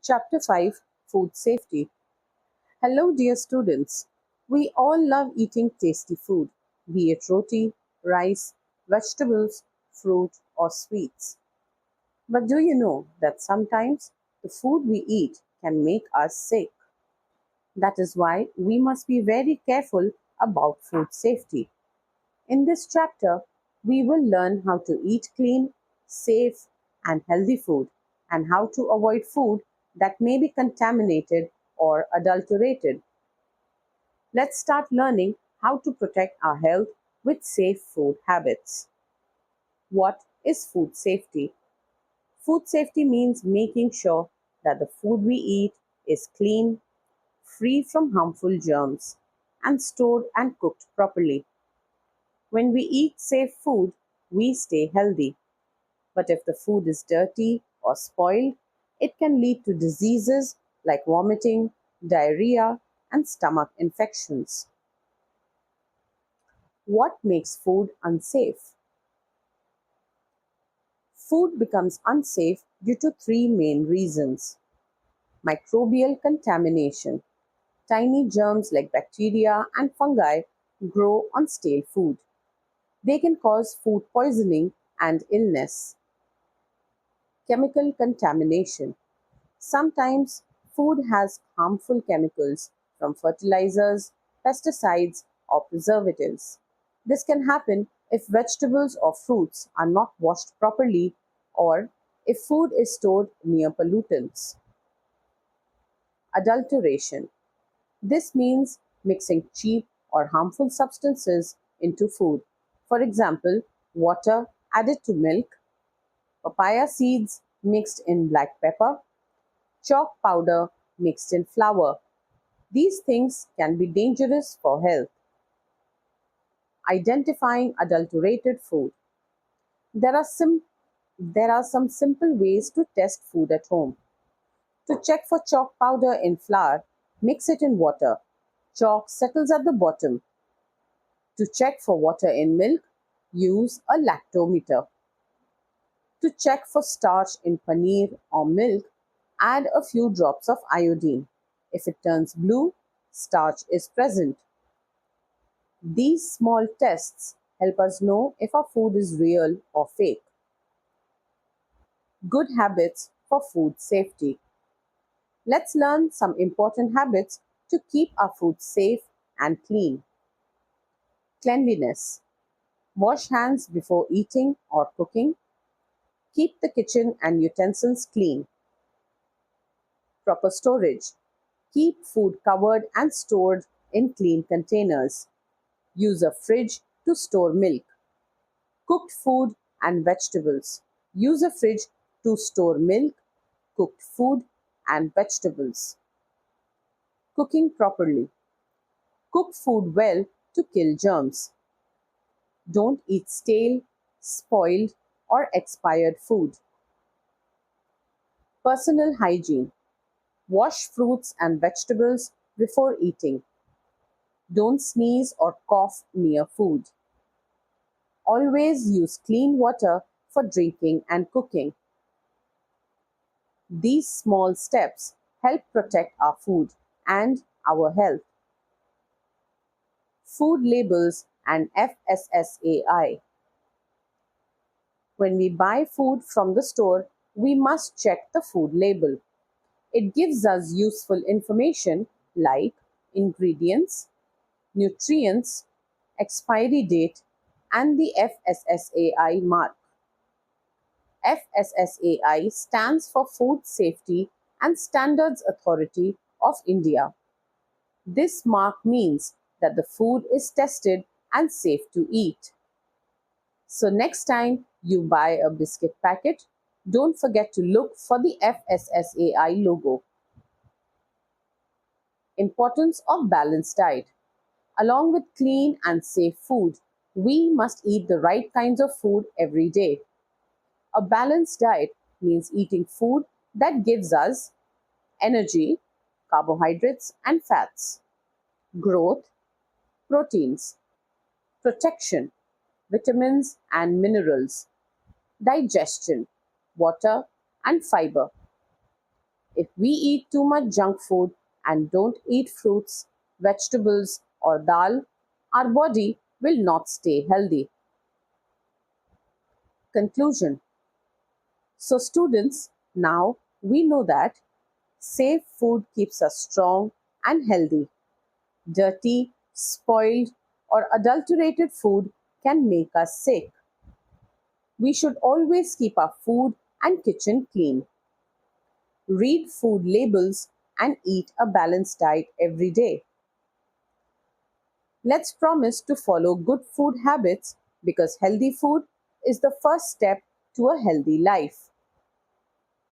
Chapter 5 Food Safety. Hello, dear students. We all love eating tasty food, be it roti, rice, vegetables, fruit, or sweets. But do you know that sometimes the food we eat can make us sick? That is why we must be very careful about food safety. In this chapter, we will learn how to eat clean, safe, and healthy food, and how to avoid food that may be contaminated or adulterated. Let's start learning how to protect our health with safe food habits. What is food safety? Food safety means making sure that the food we eat is clean, free from harmful germs, and stored and cooked properly. When we eat safe food, we stay healthy. But if the food is dirty or spoiled, it can lead to diseases like vomiting, diarrhea, and stomach infections. What makes food unsafe? Food becomes unsafe due to three main reasons. Microbial contamination. Tiny germs like bacteria and fungi grow on stale food. They can cause food poisoning and illness. Chemical contamination. Sometimes food has harmful chemicals from fertilizers, pesticides, or preservatives. This can happen if vegetables or fruits are not washed properly or if food is stored near pollutants. Adulteration. This means mixing cheap or harmful substances into food. For example, water added to milk, papaya seeds mixed in black pepper, chalk powder mixed in flour. These things can be dangerous for health. Identifying adulterated food. There are, sim- there are some simple ways to test food at home. To check for chalk powder in flour, mix it in water. Chalk settles at the bottom. To check for water in milk, use a lactometer. To check for starch in paneer or milk, add a few drops of iodine. If it turns blue, starch is present. These small tests help us know if our food is real or fake. Good habits for food safety. Let's learn some important habits to keep our food safe and clean. Cleanliness. Wash hands before eating or cooking. Keep the kitchen and utensils clean. Proper storage. Keep food covered and stored in clean containers. Use a fridge to store milk. Cooked food and vegetables. Use a fridge to store milk, cooked food, and vegetables. Cooking properly. Cook food well to kill germs. Don't eat stale, spoiled, or expired food. Personal hygiene. Wash fruits and vegetables before eating. Don't sneeze or cough near food. Always use clean water for drinking and cooking. These small steps help protect our food and our health. Food labels and FSSAI. When we buy food from the store, we must check the food label. It gives us useful information like ingredients, nutrients, expiry date, and the FSSAI mark. FSSAI stands for Food Safety and Standards Authority of India. This mark means that the food is tested and safe to eat. So next time you buy a biscuit packet, don't forget to look for the FSSAI logo. Importance of balanced diet. Along with clean and safe food, we must eat the right kinds of food every day. A balanced diet means eating food that gives us energy, carbohydrates and fats, growth, proteins, protection, vitamins and minerals, digestion, water and fiber. It we eat too much junk food and don't eat fruits, vegetables, or dal, our body will not stay healthy. Conclusion. So, students, now we know that safe food keeps us strong and healthy. Dirty, spoiled, or adulterated food can make us sick. We should always keep our food and kitchen clean. Read food labels and eat a balanced diet every day. Let's promise to follow good food habits because healthy food is the first step to a healthy life.